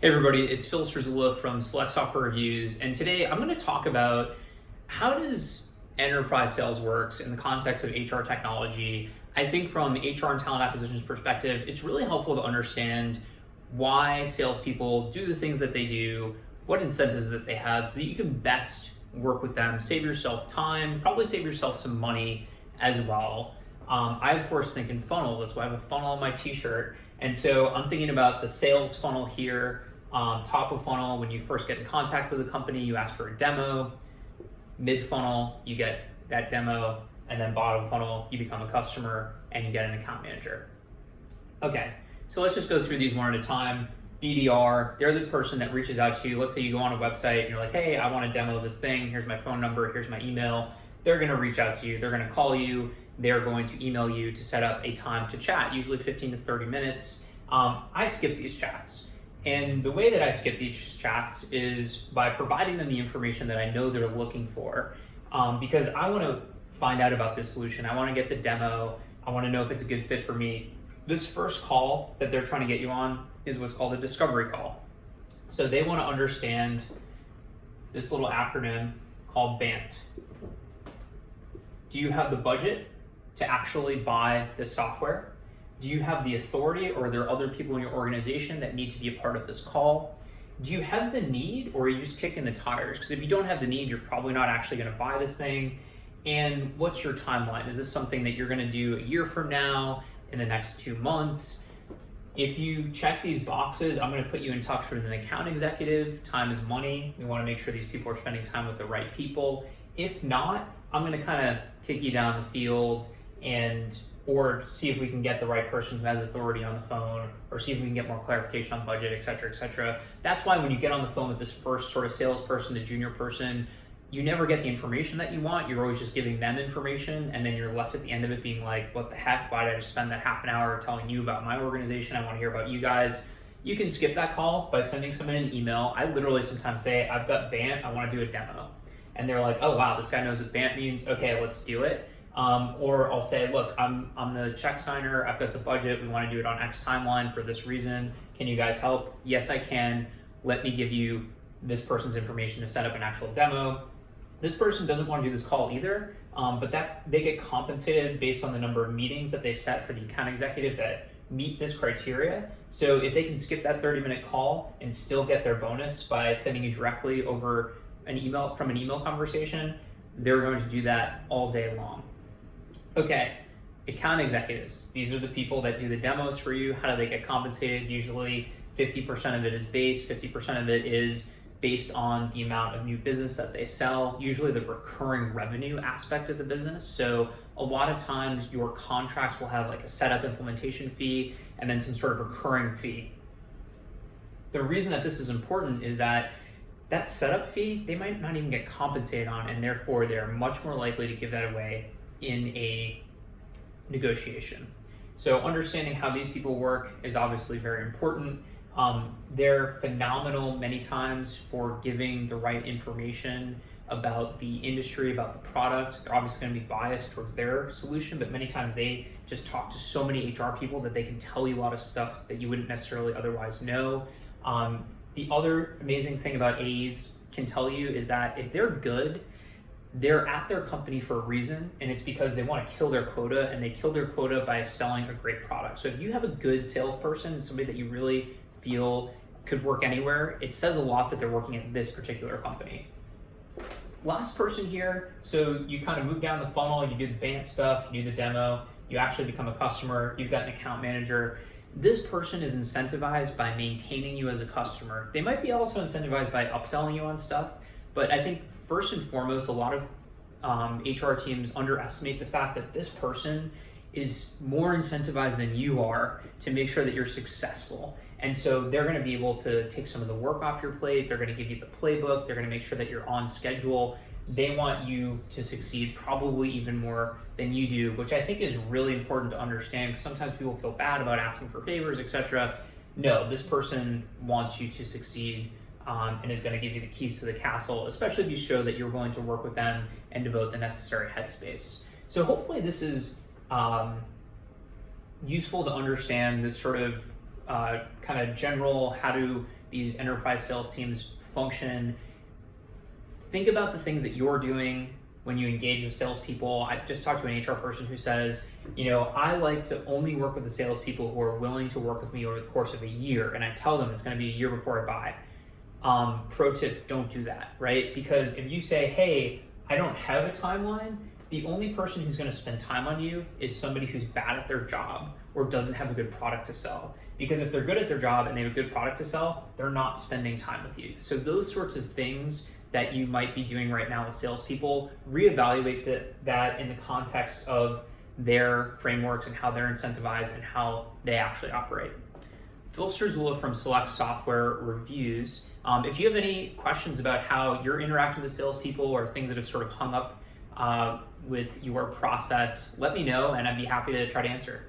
Hey everybody, it's Phil Struzula from Select Software Reviews, and today I'm going to talk about how does enterprise sales works in the context of HR technology. I think from HR and talent acquisition's perspective, it's really helpful to understand why salespeople do the things that they do, what incentives that they have, so that you can best work with them, save yourself time, probably save yourself some money as well. I of course think in funnel. That's why I have a funnel on my t-shirt. And so I'm thinking about the sales funnel here. Top of funnel, when you first get in contact with a company, you ask for a demo. Mid funnel, you get that demo. And then bottom funnel, you become a customer and you get an account manager. Okay, so let's just go through these one at a time. BDR, they're the person that reaches out to you. Let's say you go on a website and you're like, hey, I want to demo this thing. Here's my phone number, here's my email. They're going to reach out to you. They're going to call you. They're going to email you to set up a time to chat, usually 15 to 30 minutes. I skip these chats. And the way that I skip these chats is by providing them the information that I know they're looking for, because I want to find out about this solution. I want to get the demo. I want to know if it's a good fit for me. This first call that they're trying to get you on is what's called a discovery call. So they want to understand this little acronym called BANT. Do you have the budget to actually buy the software? Do you have the authority, or are there other people in your organization that need to be a part of this call? Do you have the need, or are you just kicking the tires? Because if you don't have the need, you're probably not actually going to buy this thing. And what's your timeline? Is this something that you're going to do a year from now, in the next 2 months? If you check these boxes, I'm going to put you in touch with an account executive. Time is money. We want to make sure these people are spending time with the right people. If not, I'm going to kind of take you down the field or see if we can get the right person who has authority on the phone, or see if we can get more clarification on budget, et cetera, et cetera. That's why when you get on the phone with this first sort of salesperson, the junior person, you never get the information that you want. You're always just giving them information, and then you're left at the end of it being like, what the heck? Why did I just spend that half an hour telling you about my organization? I want to hear about you guys. You can skip that call by sending someone an email. I literally sometimes say, I've got BANT, I want to do a demo. And they're like, oh wow, this guy knows what BANT means. Okay, let's do it. Or I'll say, look, I'm the check signer. I've got the budget. We want to do it on X timeline for this reason. Can you guys help? Yes, I can. Let me give you this person's information to set up an actual demo. This person doesn't want to do this call either, but they get compensated based on the number of meetings that they set for the account executive that meet this criteria. So if they can skip that 30-minute call and still get their bonus by sending you directly over an email from an email conversation, they're going to do that all day long. Okay, account executives. These are the people that do the demos for you. How do they get compensated? Usually 50% of it is base, 50% of it is based on the amount of new business that they sell, usually the recurring revenue aspect of the business. So a lot of times your contracts will have like a setup implementation fee and then some sort of recurring fee. The reason that this is important is that setup fee, they might not even get compensated on, and therefore they're much more likely to give that away in a negotiation. So understanding how these people work is obviously very important. They're phenomenal many times for giving the right information about the industry, about the product. They're obviously going to be biased towards their solution, but many times they just talk to so many HR people that they can tell you a lot of stuff that you wouldn't necessarily otherwise know. The other amazing thing about A's can tell you is that if they're good, they're at their company for a reason, and it's because they want to kill their quota, and they kill their quota by selling a great product. So if you have a good salesperson, somebody that you really feel could work anywhere, it says a lot that they're working at this particular company. Last person here, so you kind of move down the funnel, you do the BANT stuff, you do the demo, you actually become a customer, you've got an account manager. This person is incentivized by maintaining you as a customer. They might be also incentivized by upselling you on stuff, but I think first and foremost, a lot of HR teams underestimate the fact that this person is more incentivized than you are to make sure that you're successful. And so they're going to be able to take some of the work off your plate. They're going to give you the playbook. They're going to make sure that you're on schedule. They want you to succeed probably even more than you do, which I think is really important to understand, because sometimes people feel bad about asking for favors, etc. No, this person wants you to succeed and is going to give you the keys to the castle, especially if you show that you're willing to work with them and devote the necessary headspace. So hopefully this is useful to understand this sort of kind of general, how do these enterprise sales teams function, think about the things that you're doing when you engage with salespeople. I just talked to an HR person who says, I like to only work with the salespeople who are willing to work with me over the course of a year. And I tell them it's going to be a year before I buy. Pro tip, don't do that, right? Because if you say, hey, I don't have a timeline, the only person who's going to spend time on you is somebody who's bad at their job or doesn't have a good product to sell. Because if they're good at their job and they have a good product to sell, they're not spending time with you. So those sorts of things that you might be doing right now with salespeople, reevaluate that in the context of their frameworks and how they're incentivized and how they actually operate. Phil Struzula from Select Software Reviews. If you have any questions about how you're interacting with salespeople or things that have sort of hung up with your process, let me know and I'd be happy to try to answer.